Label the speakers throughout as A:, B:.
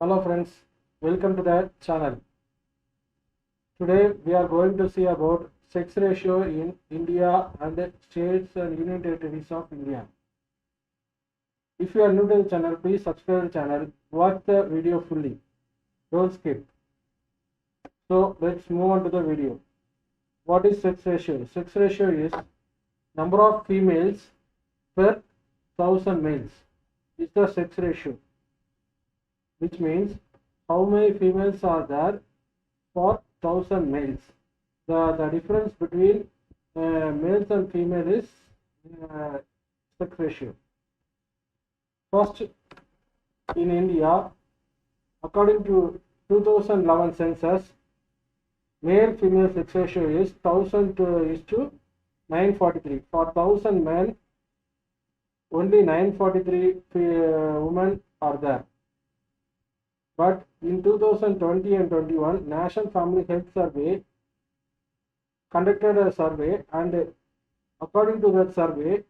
A: Hello friends, welcome to the channel. Today we are going to see about sex ratio in India and the states and union territories of India. If you are new to the channel, please subscribe to the channel, watch the video fully, don't skip. So let's move on to the video. What is sex ratio? Sex ratio is number of females per 1000 males is the sex ratio, which means how many females are there for 1000 males. The difference between males and female is sex ratio. First, in India, according to 2011 census, male female sex ratio is 1000 is to 943. For 1000 men, only 943 women are there. But in 2020 and 21, National Family Health Survey conducted a survey, and according to that survey,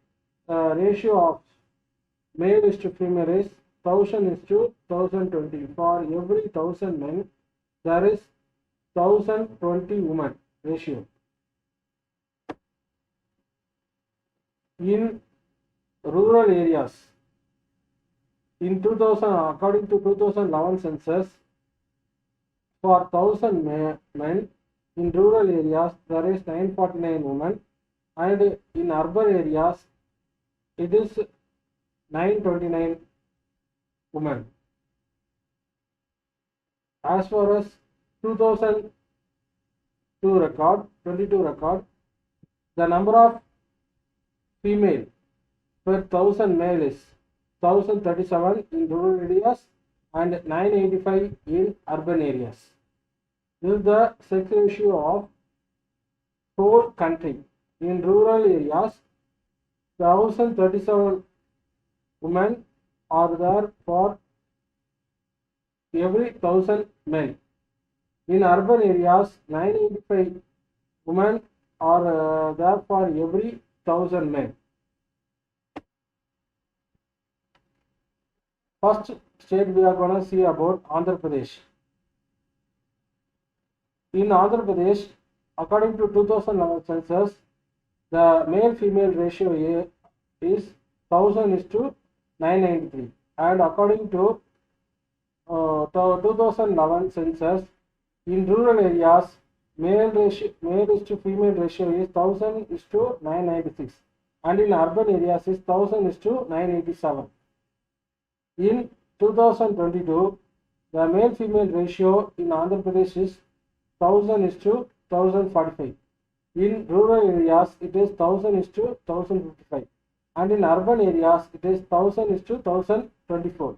A: ratio of male is to female is 1000 is to 1020. For every 1000 men, there is 1020 women ratio. In rural areas, in 2000, according to 2011 census, for 1000 men in rural areas there is 949 women, and in urban areas it is 929 women. As far as 2022 record, the number of female per 1000 male is 1037 in rural areas and 985 in urban areas. This is the sex ratio of whole country. In rural areas, 1037 women are there for every 1000 men. In urban areas, 985 women are there for every 1000 men. First state we are going to see about Andhra Pradesh. In Andhra Pradesh, according to 2011 census, the male-female ratio is 1000 is to 993, and according to 2011 census, in rural areas, male is to female ratio is 1000 is to 996, and in urban areas is 1000 is to 987. In 2022, the male-female ratio in Andhra Pradesh is 1000 is to 1045. In rural areas, it is 1000 is to 1055. And in urban areas, it is 1000 is to 1024.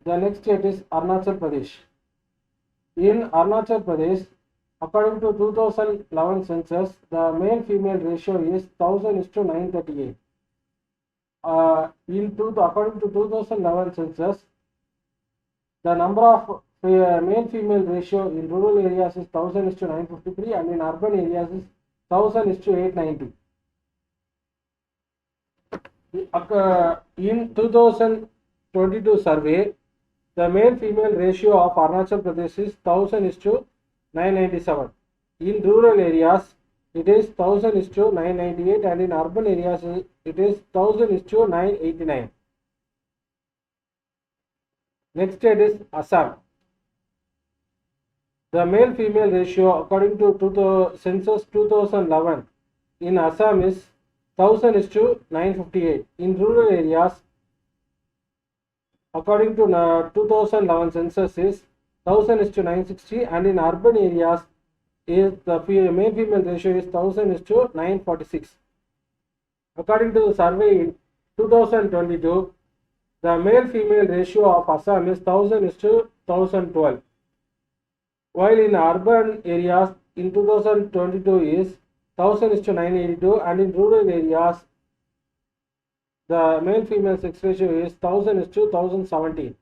A: The next state is Arunachal Pradesh. In Arunachal Pradesh, according to 2011 census, the male-female ratio is 1000 is to 938. According to 2011 census, the number of male-female ratio in rural areas is 1000 is to 953, and in urban areas is 1000 is to 890. In 2022 survey, the male-female ratio of Arunachal Pradesh is 1000 is to 997. In rural areas, it is 1000 is to 998, and in urban areas it is 1000 is to 989. Next state is Assam. The male-female ratio according to census 2011 in Assam is 1000 is to 958. In rural areas, according to 2011 census is 1000 is to 960, and in urban areas is the male-female ratio is 1000 is to 946. According to the survey in 2022, the male-female ratio of Assam is 1000 is to 1012. While in urban areas in 2022 is 1000 is to 982, and in rural areas the male-female sex ratio is 1000 is to 1017.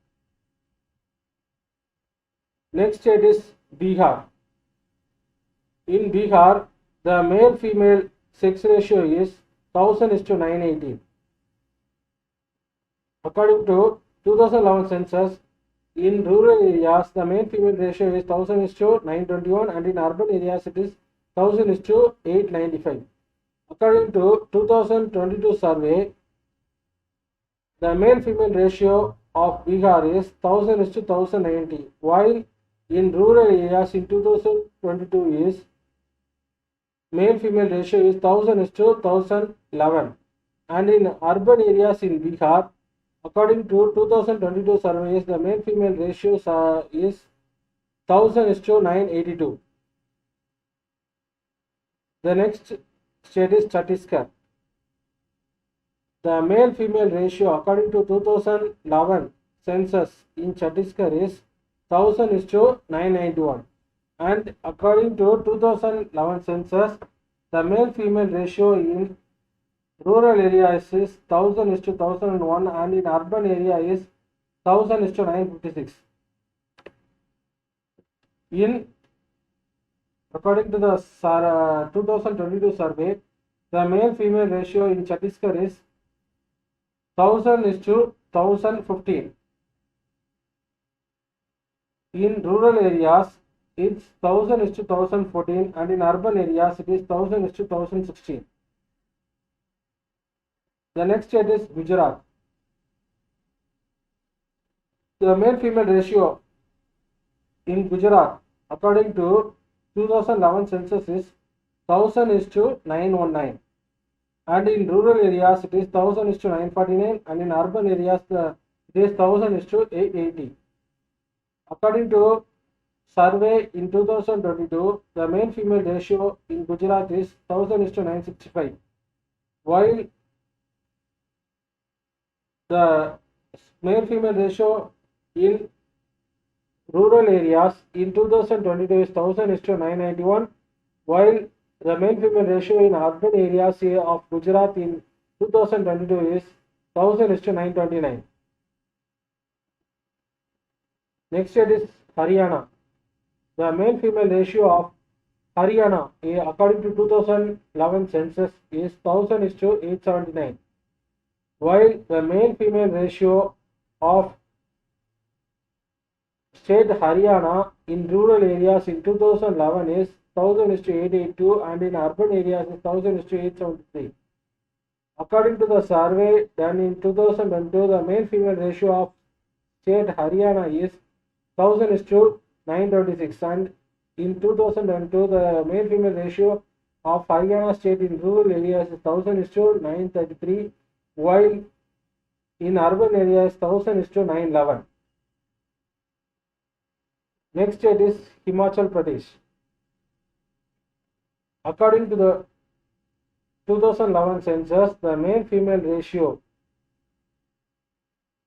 A: Next state is Bihar. In Bihar, the male-female sex ratio is 1000 is to 918. According to 2011 census, in rural areas, the male female ratio is 1000 is to 921, and in urban areas, it is 1000 is to 895. According to 2022 survey, the male female ratio of Bihar is 1000 is to 1090, while in rural areas in 2022 is male female ratio is 1000 is to 1011, and in urban areas in Bihar, according to 2022 surveys, the male female ratio is 1000 is to 982. The next state is Chhattisgarh. The male female ratio according to 2011 census in Chhattisgarh is 1000 is to 991, and according to 2011 census, the male female ratio in rural areas is 1000 is to 1001, and in urban area is 1000 is to 956. According to the 2022 survey, the male female ratio in Chhattisgarh is 1000 is to 1015. In rural areas, it's 1000 is to 1014, and in urban areas, it is 1000 is to 1016. The next state is Gujarat. The male female ratio in Gujarat, according to 2011 census, is 1000 is to 919, and in rural areas it is 1000 is to 949, and in urban areas it is 1000 is to 880. According to survey in 2022, the male female ratio in Gujarat is 1000 is to 965, while the male female ratio in rural areas in 2022 is 1000 is to 991, while the male female ratio in urban areas of Gujarat in 2022 is 1000 is to 929. Next state is Haryana. The male female ratio of Haryana according to 2011 census is 1000 is to 879, while the male female ratio of state Haryana in rural areas in 2011 is 1000 is to 882, and in urban areas is 1000 is to 873. According to the survey done in 2002, the male female ratio of state Haryana is 1000 is to 926, and in 2002 the male female ratio of Haryana state in rural areas is 1000 is to 933, while in urban areas 1000 is to 911. Next state is Himachal Pradesh. According to the 2011 census, the male female ratio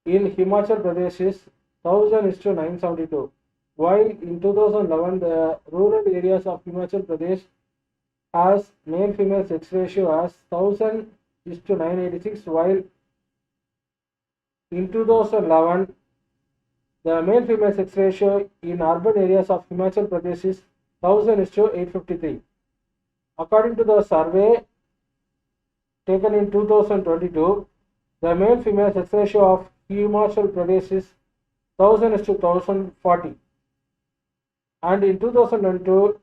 A: in Himachal Pradesh is 1000 is to 972, while in 2011 the rural areas of Himachal Pradesh has male female sex ratio as 1000 is to 986, while in 2011 the male female sex ratio in urban areas of Himachal Pradesh is 1000 is to 853. According to the survey taken in 2022, the male female sex ratio of Himachal Pradesh is 1000 is to 1040, and in 2002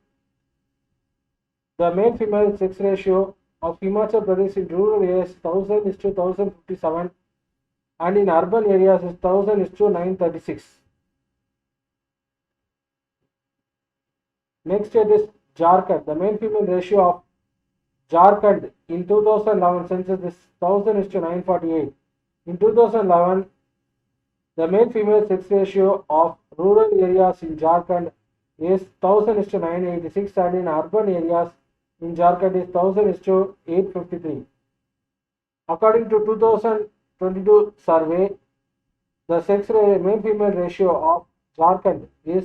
A: the male female sex ratio of Himachal Pradesh in rural areas is 1000 is to 1057, and in urban areas is 1000 is to 936. Next state is Jharkhand. The male female ratio of Jharkhand in 2011 census is 1000 is to 948. In 2011, the male female sex ratio of rural areas in Jharkhand is 1000 is to 986, and in urban areas in Jharkhand is 1000 is to 853. According to 2022 survey, the male female ratio of Jharkhand is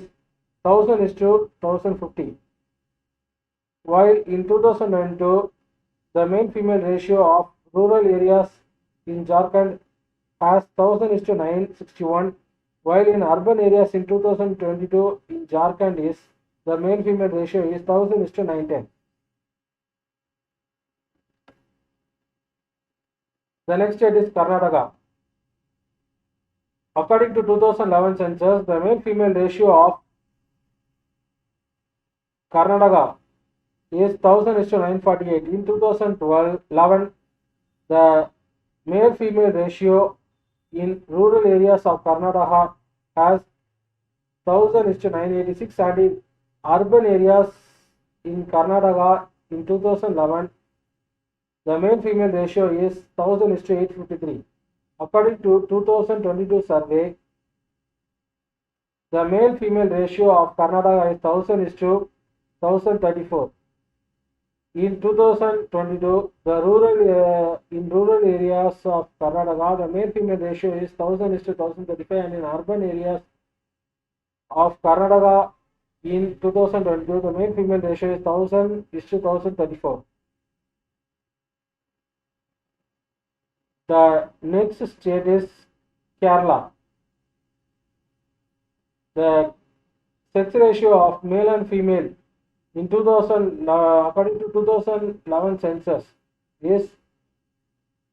A: 1000 is to 1050, while in 2002 the male female ratio of rural areas in Jharkhand has 1000 is to 961, while in urban areas in 2022 in Jharkhand is the male female ratio is 1000 is to 910. The next state is Karnataka. According to 2011 census, the male-female ratio of Karnataka is 1000:948. In 2011, the male-female ratio in rural areas of Karnataka has 1000:986, and in urban areas in Karnataka in 2011, the male-female ratio is 1000:853. According to 2022 survey, the male-female ratio of Karnataka is 1000:1034. In 2022, in rural areas of Karnataka, the male-female ratio is 1000:1035, and in urban areas of Karnataka in 2022, the male-female ratio is 1000:1034. The next state is Kerala. The sex ratio of male and female in 2000, according to 2011 census, is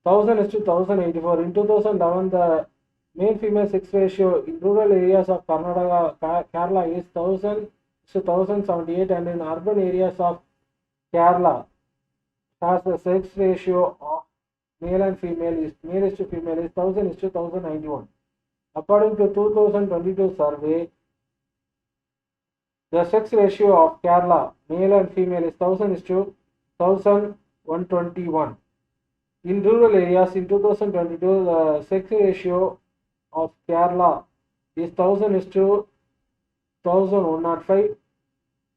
A: 1000:1084. In 2011, the male-female sex ratio in rural areas of Karnataka, Kerala is 1000:1078, and in urban areas of Kerala has the sex ratio of male and female is 1000:1091. According to 2022 survey, the sex ratio of Kerala, male and female, is 1000:1121. In rural areas in 2022, the sex ratio of Kerala is 1000:1105,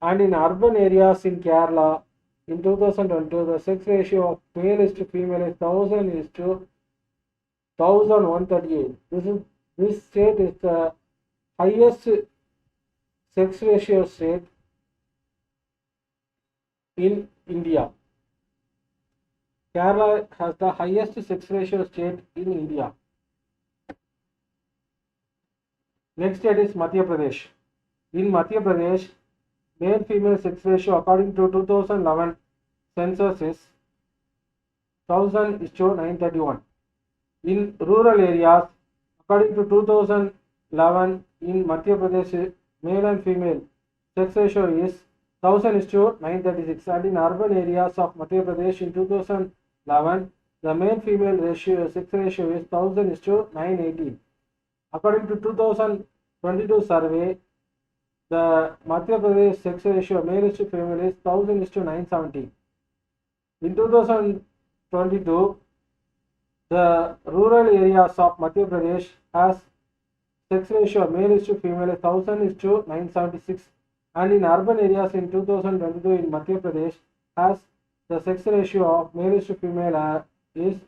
A: and in urban areas in Kerala in 2022, the sex ratio of male is to female is 1000:1138. This state is the highest sex ratio state in India. Kerala has the highest sex ratio state in India. Next state is Madhya Pradesh. In Madhya Pradesh, male-female sex ratio according to 2011 census is 1000:931. In rural areas, according to 2011 in Madhya Pradesh, male and female sex ratio is 1000:936, and in urban areas of Madhya Pradesh in 2011, the male-female ratio sex ratio is 1000:918. According to 2022 survey, the Madhya Pradesh sex ratio male to female is 1000:970. In 2022, the rural areas of Madhya Pradesh has sex ratio male to female is 1000:976, and in urban areas in 2022 in Madhya Pradesh has the sex ratio of male to female is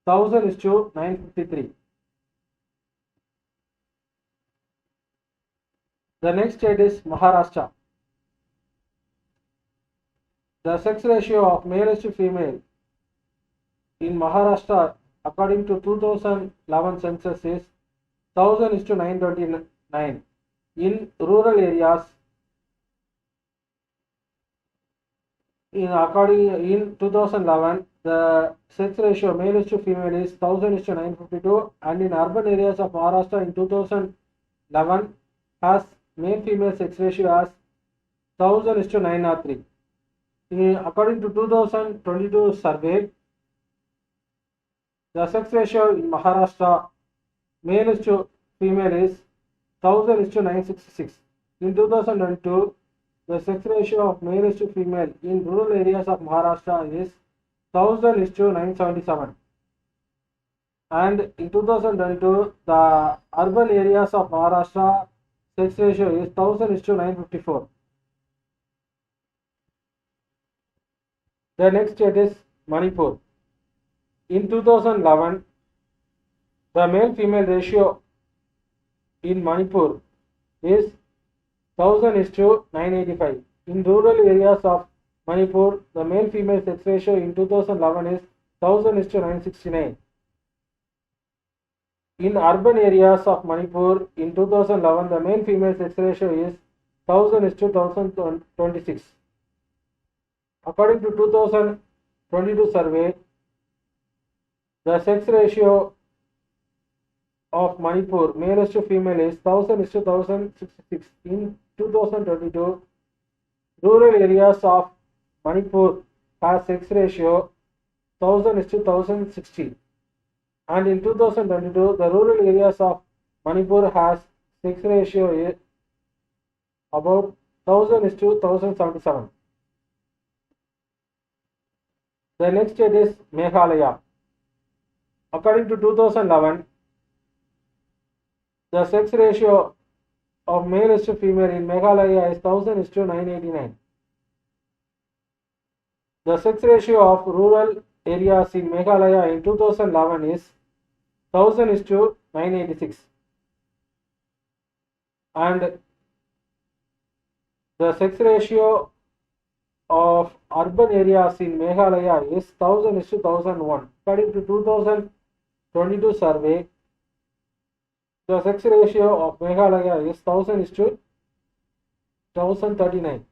A: 1000:953. The next state is Maharashtra. The sex ratio of male to female in Maharashtra according to 2011 census is 1000:929. In rural areas, in 2011, the sex ratio male to female is 1000:952, and in urban areas of Maharashtra in 2011 has male-female sex ratio as 1000:903. According to 2022 survey, the sex ratio in Maharashtra male to female is 1000:966. In 2002, the sex ratio of male to female in rural areas of Maharashtra is 1000:977. And in 2022, the urban areas of Maharashtra sex ratio is 1000:954. The next state is Manipur. In 2011, the male-female ratio in Manipur is 1000:985. In rural areas of Manipur, the male-female sex ratio in 2011 is 1000:969. In urban areas of Manipur in 2011, the male-female sex ratio is 1000:1026. According to 2022 survey, the sex ratio of Manipur, male is to female, is 1000 is to 1066. In 2022, rural areas of Manipur has sex ratio 1000 is to 1060. And in 2022, the rural areas of Manipur has sex ratio about 1000 is to 1077. The next state is Meghalaya. According to 2011, the sex ratio of male is to female in Meghalaya is 1000 is to 989. The sex ratio of rural areas in Meghalaya in 2011 is 1000 is to 986. And the sex ratio of urban areas in Meghalaya is 1000 is to 1001. According to 2022 survey, the sex ratio of Meghalaya is 1000 is to 1039.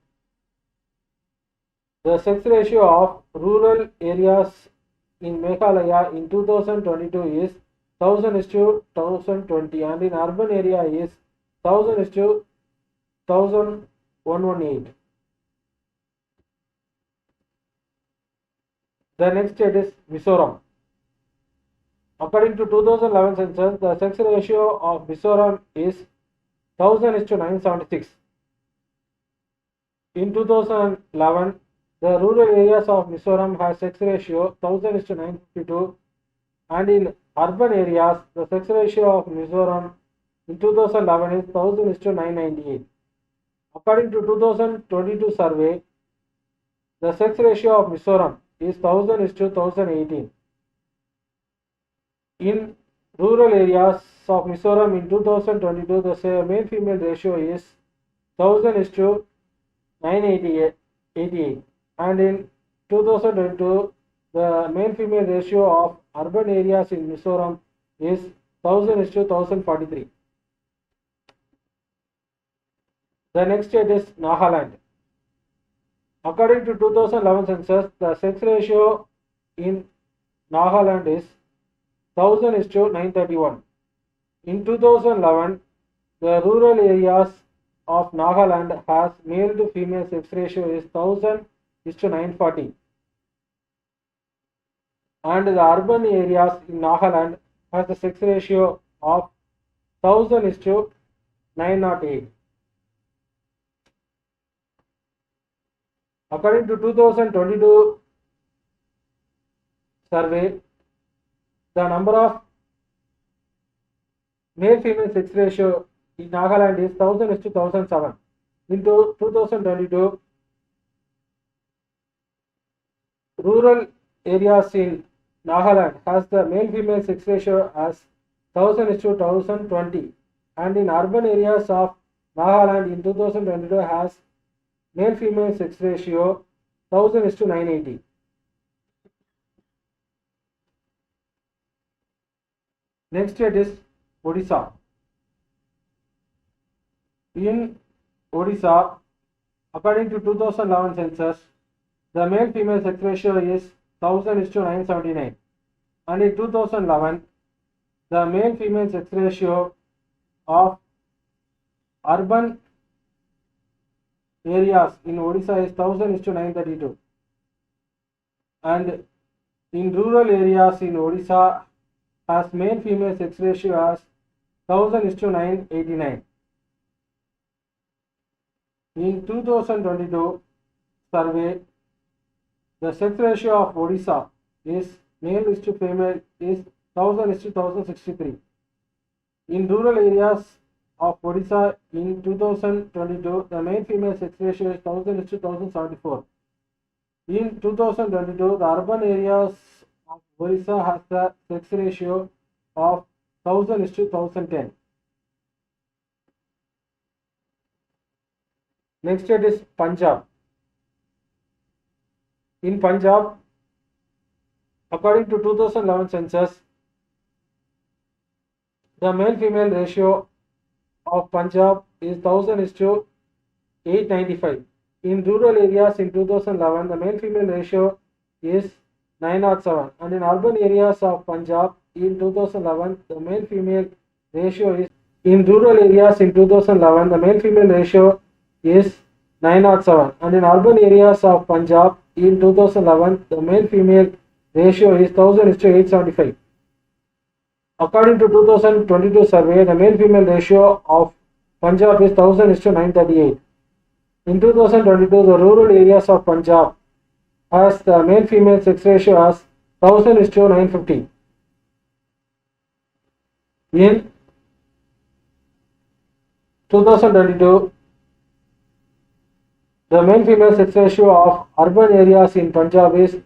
A: The sex ratio of rural areas in Meghalaya in 2022 is 1000 is to 1020, and in urban area is 1000 is to 1118. The next state is Mizoram. According to 2011 census, the sex ratio of Mizoram is 1000 is to 976. In 2011, the rural areas of Mizoram has sex ratio 1000 is to 952, and in urban areas, the sex ratio of Mizoram in 2011 is 1000 is to 998. According to 2022 survey, the sex ratio of Mizoram is 1000 is to 1018. In rural areas of Mizoram in 2022, the male-female ratio is 1000 is to 988. And in 2022, the male-female ratio of urban areas in Mizoram is 1000 is to 1043. The next state is Nagaland. According to 2011 census, the sex ratio in Nagaland is 1000 is to 931. In 2011, the rural areas of Nagaland has male to female sex ratio is 1000 is to 940. And the urban areas in Nagaland has the sex ratio of 1000 is to 908. According to 2022 survey, the number of male-female sex ratio in Nagaland is 1000 is to 1007. In 2022, rural areas in Nagaland has the male-female sex ratio as 1000 is to 1020, and in urban areas of Nagaland in 2022 has male-female sex ratio 1000 is to 980. Next state is Odisha. In Odisha, according to 2011 census, the male-female sex ratio is 1000 is to 979. And in 2011, the male-female sex ratio of urban areas in Odisha is 1000 is to 932. And in rural areas in Odisha has male-female sex ratio as 1000 is to 989. In 2022 survey, the sex ratio of Odisha is male is to female is 1000 is to 1063. In rural areas of Odisha in 2022, the male-female sex ratio is 1000 is to 1074. In 2022, the urban areas of Odisha has the sex ratio of 1000 is to 1010. Next state is Punjab. In Punjab, according to 2011 census, the male-female ratio of Punjab is 1000 is to 895. In rural areas in 2011, the male-female ratio is 907, and in urban areas of Punjab in 2011, the male-female ratio is in rural areas in 2011 the male female ratio is 907 and in urban areas of Punjab in 2011 the male female ratio is 1000:875. According to 2022 survey the male female ratio of Punjab is 1000:938. In 2022 the rural areas of Punjab has the male female sex ratio as 1000:950. In 2022, the male female sex ratio of urban areas in Punjab is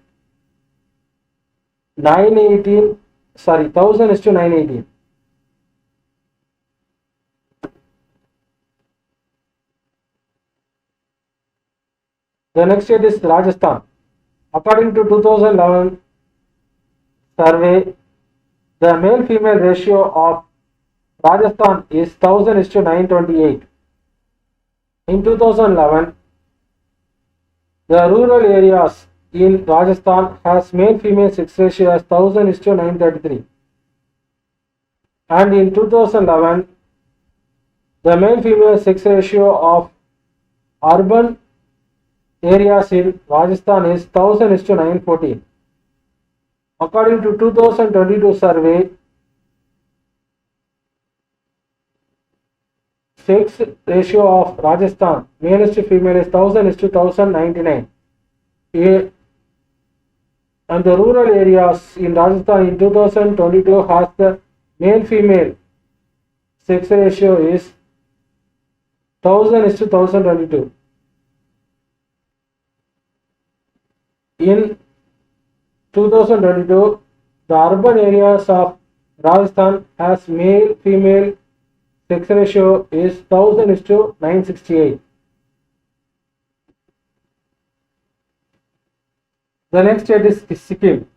A: 1000:918. The next state is Rajasthan. According to 2011 survey, the male female ratio of Rajasthan is 1000:928. In 2011, the rural areas in Rajasthan has male female sex ratio as 1000:933. And in 2011, the male female sex ratio of urban areas in Rajasthan is 1000:914. According to 2022 survey, sex ratio of Rajasthan male to female is 1000:1099. And the rural areas in Rajasthan in 2022 has the male female sex ratio is 1000:1022. In 2022, the urban areas of Rajasthan has male female sex ratio is 1000:968. The next state is Sikkim.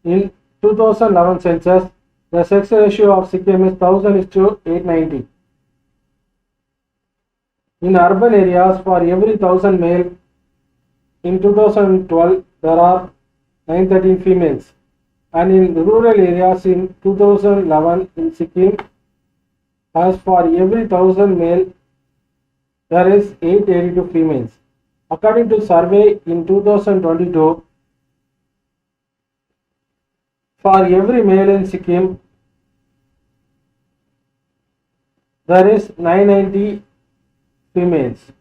A: In 2011 census, the sex ratio of Sikkim is 1000:890. In urban areas, for every 1000 male, in 2012 there are 913 females, and in rural areas in 2011 in Sikkim, as for every 1000 male there is 882 females. According to survey in 2022, for every male in Sikkim there is 990 females,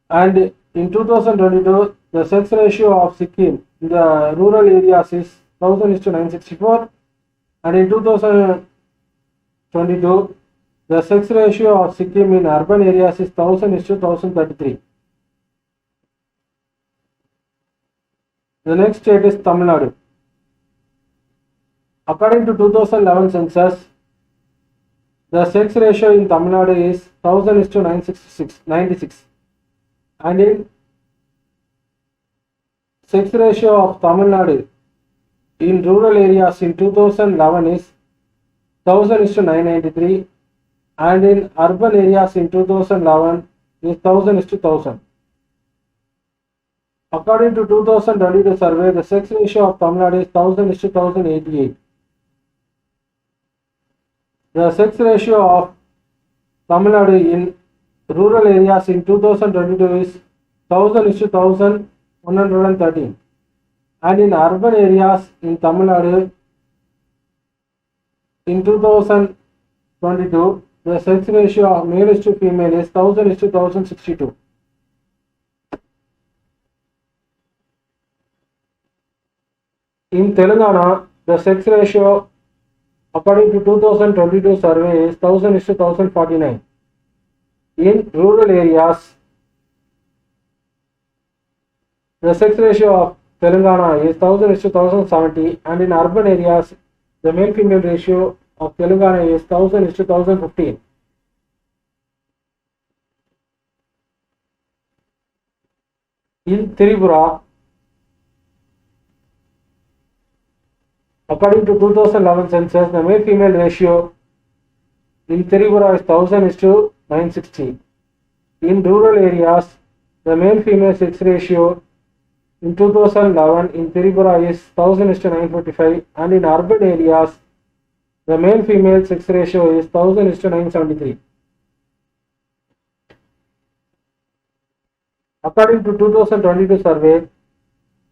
A: and in 2022 the sex ratio of Sikkim in the rural areas is 1000:964, and in 2022 the sex ratio of Sikkim in urban areas is 1000:1033. The next state is Tamil Nadu. According to 2011 census, the sex ratio in Tamil Nadu is 1000:96, and in sex ratio of Tamil Nadu in rural areas in 2011 is 1000:993, and in urban areas in 2011 is 1000:1000. According to 2022 survey, the sex ratio of Tamil Nadu is 1000:1088. The sex ratio of Tamil Nadu in rural areas in 2022 is 1000:1113, and in urban areas in Tamil Nadu in 2022 the sex ratio of male to female is 1000:1062. In Telangana, the sex ratio according to 2022 survey is 1000:1049. In rural areas, the sex ratio of Telangana is 1000:1070, and in urban areas, the male-female ratio of Telangana is 1000:1015. In Tripura, according to 2011 census, the male-female ratio in Tripura is 1000:960. In rural areas, the male-female sex ratio in 2011 in Tripura is 1000:945, and in urban areas, the male female sex ratio is 1000 is to 973. According to 2022 survey,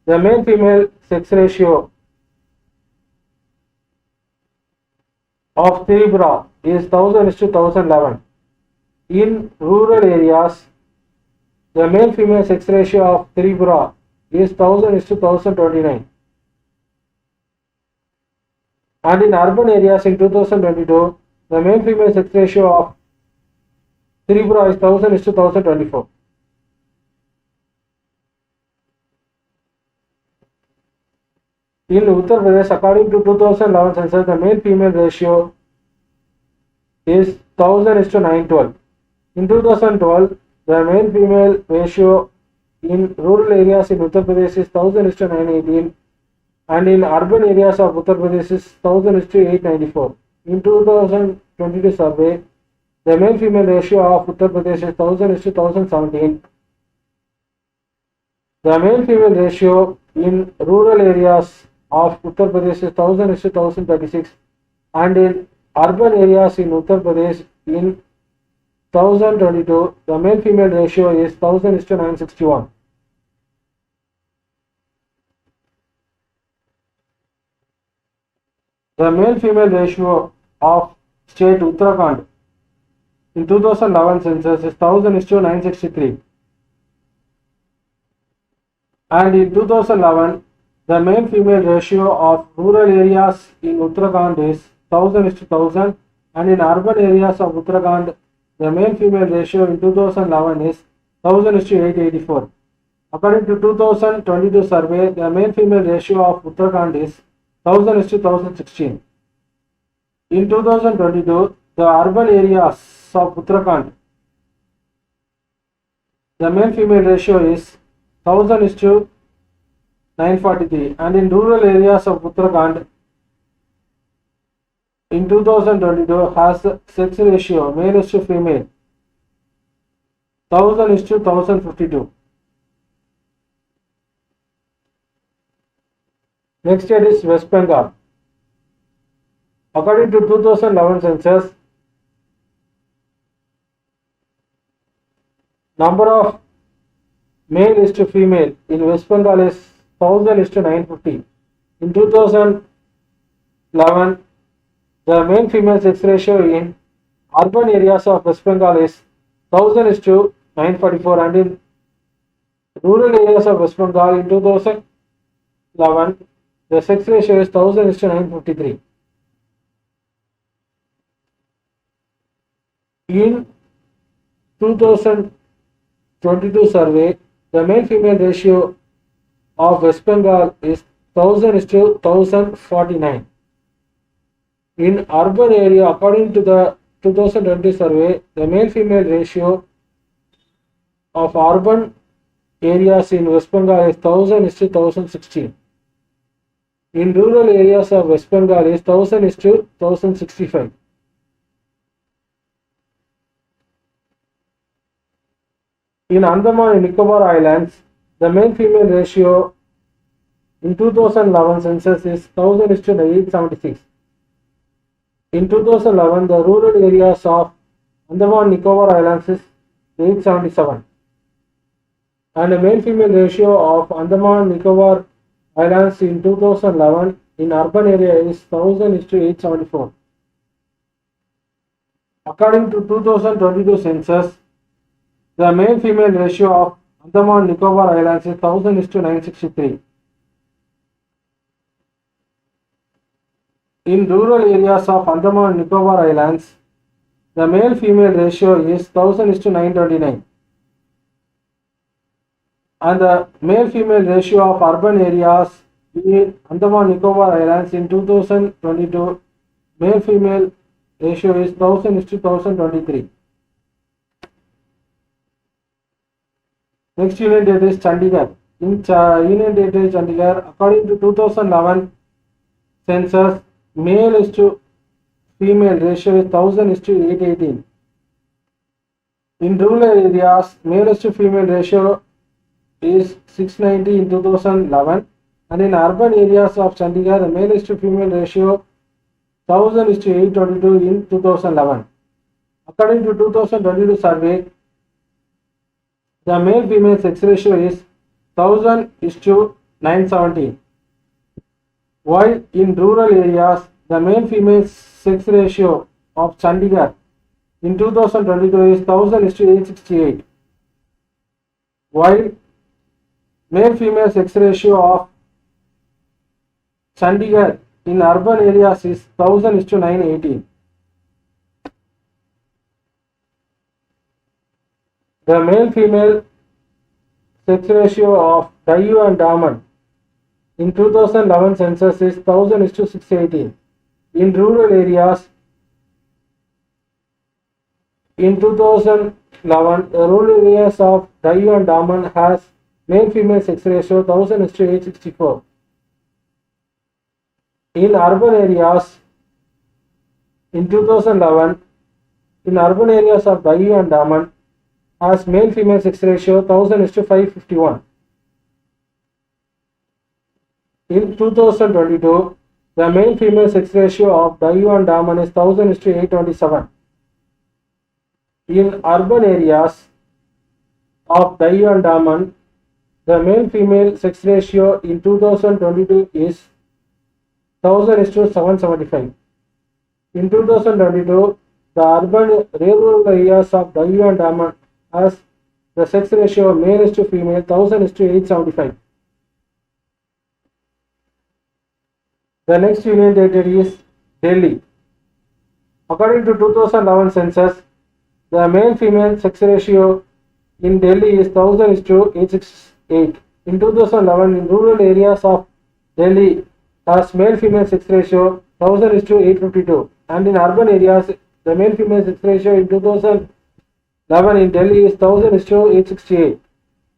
A: the male female sex ratio of Tripura is 1000 is to 1011. In rural areas, the male female sex ratio of Tripura is 1000 is to 1029. And in urban areas in 2022, the male female sex ratio of Tripura is 1000 is to 1024. In Uttar Pradesh, according to 2011 census, the male female ratio is 1000 is to 912. In 2012, the male female ratio in rural areas in Uttar Pradesh is 1000 is to 918, and in urban areas of Uttar Pradesh is 1000 is to 894. In 2022 survey, the male female ratio of Uttar Pradesh is 1000 is to 1017. The male female ratio in rural areas of Uttar Pradesh is 1000 is to 1036, and in urban areas in Uttar Pradesh in 2022, the male female ratio is 1000 is to 961. The male female ratio of state Uttarakhand in 2011 census is 1000 is to 963. And in 2011, the male female ratio of rural areas in Uttarakhand is 1000 is to 1000, and in urban areas of Uttarakhand, the male female ratio in 2011 is 1000 is to 884. According to 2022 survey, the male female ratio of Uttarakhand is 1000 is to 1016. In 2022, the urban areas of Uttarakhand, the male female ratio is 1000 is to 943, and in rural areas of Uttarakhand in 2022 has sex ratio male is to female 1000 is to 1052. Next state is West Bengal. According to 2011 census, number of male is to female in West Bengal is 1000 is to 950. In 2011, the male female sex ratio in urban areas of West Bengal is 1000 is to 944, and in rural areas of West Bengal in 2011, the sex ratio is 1000 is to 953. In 2022 survey, the male female ratio of West Bengal is 1000 is to 1049. In urban area, according to the 2020 survey, the male female ratio of urban areas in West Bengal is 1000 is to 1016. In rural areas of West Bengal is 1000 is to 1065. In Andaman and Nicobar Islands, the male female ratio in 2011 census is 1000 is to 876. In 2011, the rural areas of Andaman and Nicobar Islands is 877. And the male female ratio of Andaman and Nicobar Islands in 2011 in urban area is 1000 is to 874. According to 2022 census, the male female ratio of Andaman and Nicobar Islands is 1000 is to 963. In rural areas of Andaman and Nicobar Islands, the male female ratio is 1000 is to 929. And the male female ratio of urban areas in Andaman and Nicobar Islands in 2022, male female ratio is 1000 is to 1023. Next union date is Chandigarh. In union date is Chandigarh, according to 2011 census, male is to female ratio is 1000 is to 818. In rural areas, male is to female ratio is 690 in 2011, and in urban areas of Chandigarh, the male is to female ratio 1000 is to 822 in 2011. According to 2022 survey, the male-female sex ratio is 1000 is to 917. While in rural areas, the male-female sex ratio of Chandigarh in 2022 is 1000 is to 868. While male-female sex ratio of Chandigarh in urban areas is 1000 is to 918. The male-female sex ratio of Dayu and Daman in 2011 census is 1000 is to 618. In rural areas, in 2011, the rural areas of Dayu and Daman has male-female sex ratio 1000 is to 864. In urban areas, in 2011, in urban areas of Dayu and Daman has male-female sex ratio 1000 is to 551. In 2022, the male-female sex ratio of Dayu and Daman is 1000 is to 827. In urban areas of Dayu and Daman, the male-female sex ratio in 2022 is 1000 is to 775. In 2022, the urban rural areas of Dayu and Daman has the sex ratio of male is to female 1000 is to 875. The next union territory is Delhi. According to 2011 census, the male-female sex ratio in Delhi is 1000 is to 868. In 2011, in rural areas of Delhi has male-female sex ratio 1000 is to 852. And in urban areas, the male-female sex ratio in 2011 in Delhi is 1000 is to 868.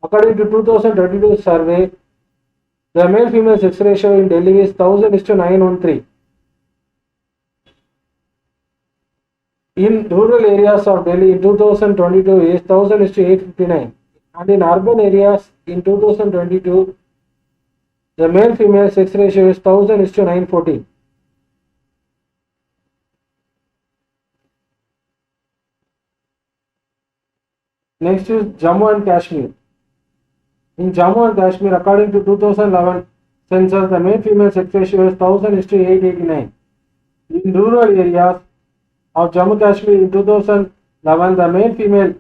A: According to 2022 survey, the male-female sex ratio in Delhi is 1000 is to 913. In rural areas of Delhi in 2022 is 1000 is to 859. And in urban areas in 2022, the male-female sex ratio is 1000 is to 914. Next is Jammu and Kashmir. In Jammu and Kashmir, according to 2011 census, the male-female sex ratio is 1000 is to 889. In rural areas of Jammu Kashmir in 2011, the male-female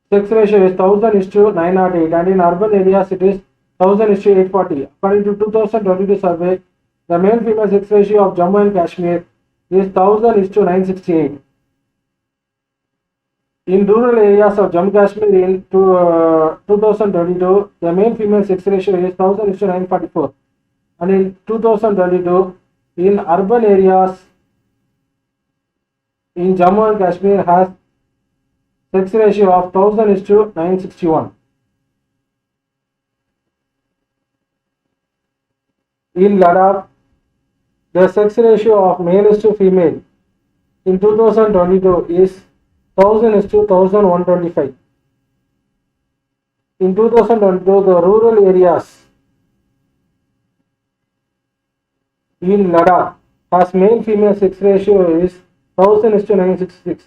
A: sex ratio is 1000 is to 908, and in urban areas it is 1000 is to 840. According to 2022 survey, the male-female sex ratio of Jammu and Kashmir is 1000 is to 968. In rural areas of Jammu Kashmir in 2022, the male-female sex ratio is 1000 is to 944. And in 2022, in urban areas in Jammu and Kashmir has sex ratio of 1000 is to 961. In Ladakh, the sex ratio of male is to female in 2022 is 1000 is to 1125. In 2022, the rural areas in Ladakh has male-female sex ratio is 1000 is to 966.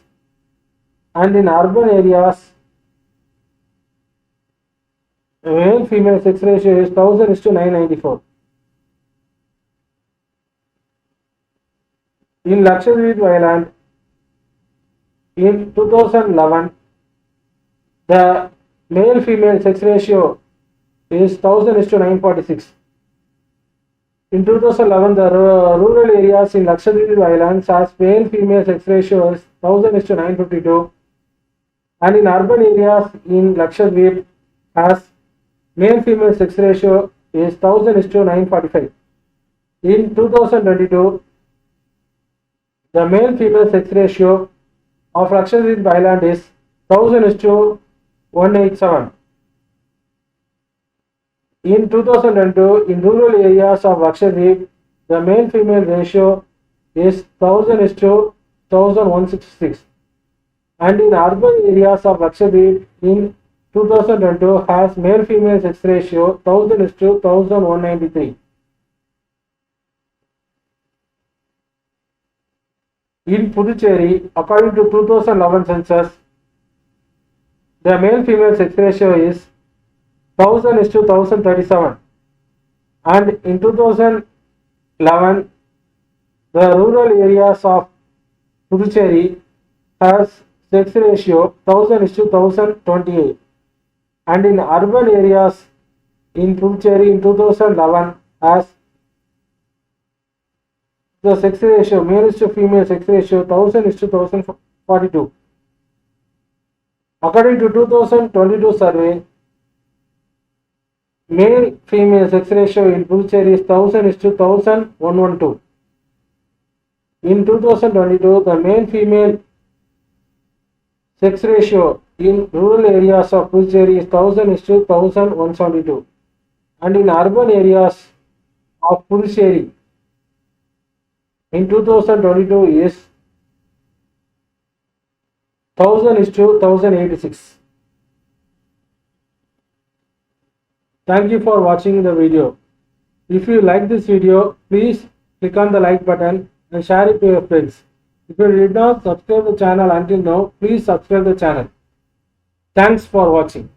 A: And in urban areas, male-female sex ratio is 1000 is to 994. In Lakshadweep Island, in 2011, the male-female sex ratio is 1000 is to 946. In 2011, the rural areas in Lakshadweep Islands has male-female sex ratio is 1000 is to 952. And in urban areas in Lakshadweep has male-female sex ratio is 1000 is to 945. In 2022, the male-female sex ratio of Lakshadweep Island is 1000 is to 187. In 2002, in rural areas of Lakshadweep, the male-female ratio is 1000 is to 1166. And in urban areas of Lakshadweep in 2002 has male-female sex ratio 1000 is to 1193. In Puducherry, according to 2011 census, the male-female sex ratio is 1000 is to 1037, and in 2011, the rural areas of Puducherry has sex ratio 1000 is to 1028, and in urban areas in Puducherry in 2011 has the sex ratio male is to female sex ratio 1000 is to 1042. According to 2022 survey, male female sex ratio in Puducherry is 1000 is to 1112. In 2022, the male female sex ratio in rural areas of Puducherry is 1000 is to 1172, and in urban areas of Puducherry in 2022 is 1000 is to 1086. Thank you for watching the video. If you like this video, please click on the like button and share it to your friends. If you did not subscribe the channel until now, please subscribe the channel. Thanks for watching.